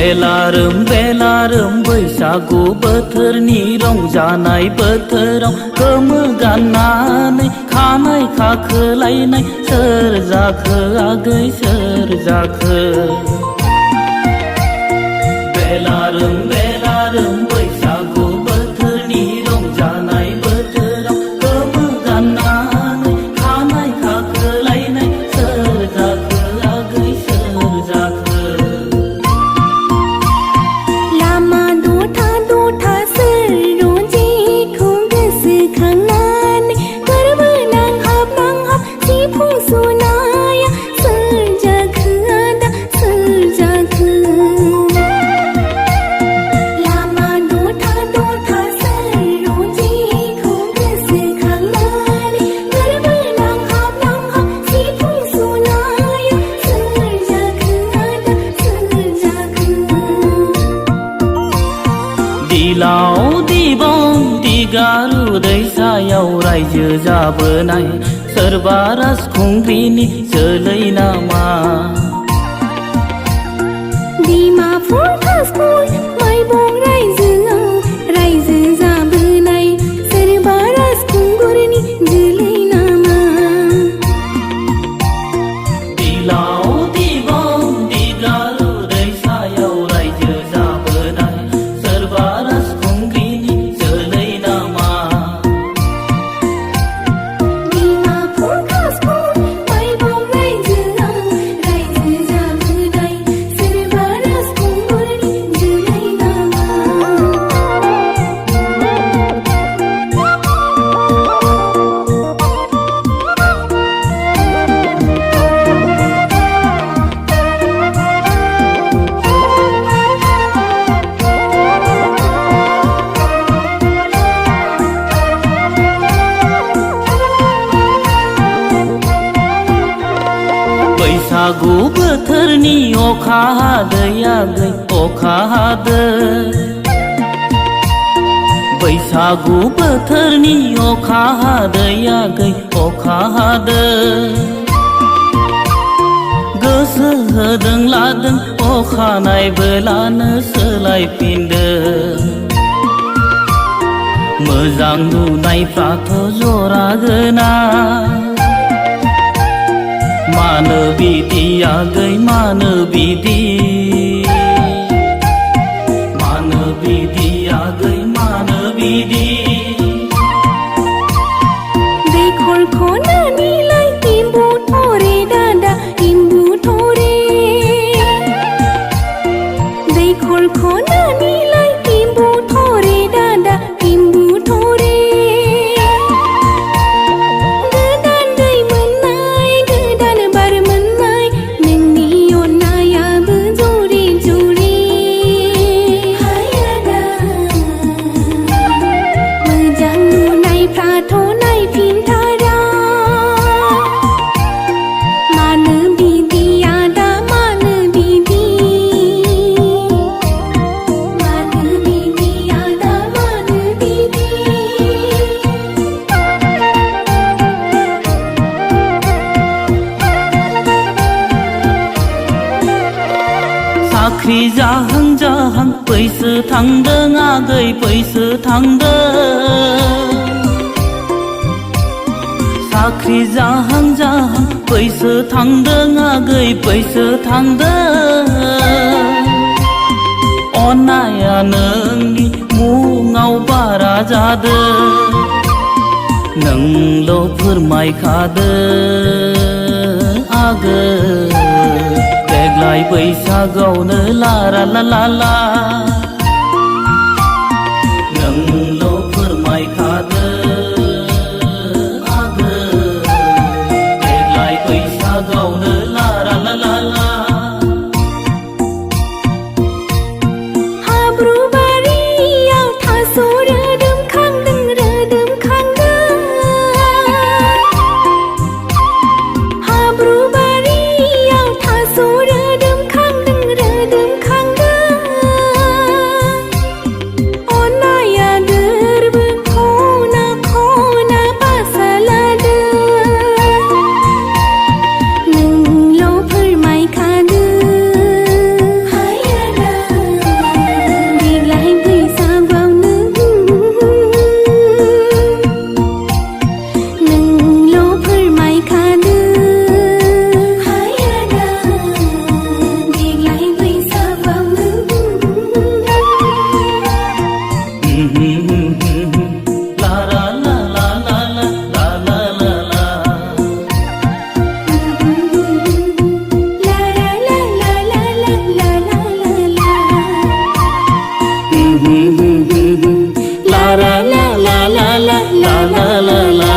बेलारोम बैसागु बोथोरनि रंजानाय बोथोराव गोमो गाननानै खानाय खाखोलायनाय सोर जाखो आगै सोर जाखो बेलारोम बैसागु बोथोरनि रंजानाय बोथोराव गोमो गाननानै खानाय खाखोलायनाय सोर जाखो आगै सोर जाखो दिलाव दिबं दिगारु दैसायाव रायजो जाबोनाय सोरबा राजखुंग्रिनि जोलै नामा डिमापुर तेजपुर माइबं रायजो जाबोनाय सोरबा राजखुंगुरनि जोलै नामा दिलाव दिबं दिगारु दैसायाव रायजो जाबोनाय सोरबा राजखुंग्रिनि जोलै नामा डिमापुर तेजपुर माइबं रायजो जाबोनाय सोरबा राजखुंगुरनि जोलै नामा बैसागु बोथोरनि अखा हादै आगै अखा हादो बैसागु बोथोरनि अखा हादै आगै अखा हादो गोसो होदों लादों अखानाय बेलानो सोलायफिनदो मोजां नुनायफ्राथ' जरा गोना मानो बिदि आगै मानो बिदि आगै मानो बिदि दैखर खनानिलाय इम्बु थरे दादा इम्बु थरे दैखर खनानिलाय इम्बु थरे दादा इम्बु थरे गोदान दै मोननाय गोदान बार मोननाय नोंनि अननायाबो जरे जरे हायादा मोजां नुनायफ्राथ' नायफिनथारा मानो बिदि आदा मानो बिदि आदा मानो बिदि साख्रि जाहां बैसो थांदों आगै बैसो थांदों साख्रि जाहां बैसो थांदों आगै बैसो थांदों अननाया नोंनि मुङाव बारा जादों नोंल' फोरमायखादो आगै देग्लाय बैसागआवनो लारा ला ला ला नोंल' फोरमायखादो आगै देग्लाय बैसागआवनो लारा ला ला ला हाब्रु बारियाव थास' रोदोम खांदों हाब्रु बारियाव थास' रोदोम खांदों ลาลาลาลาลาลาลาลาลาลา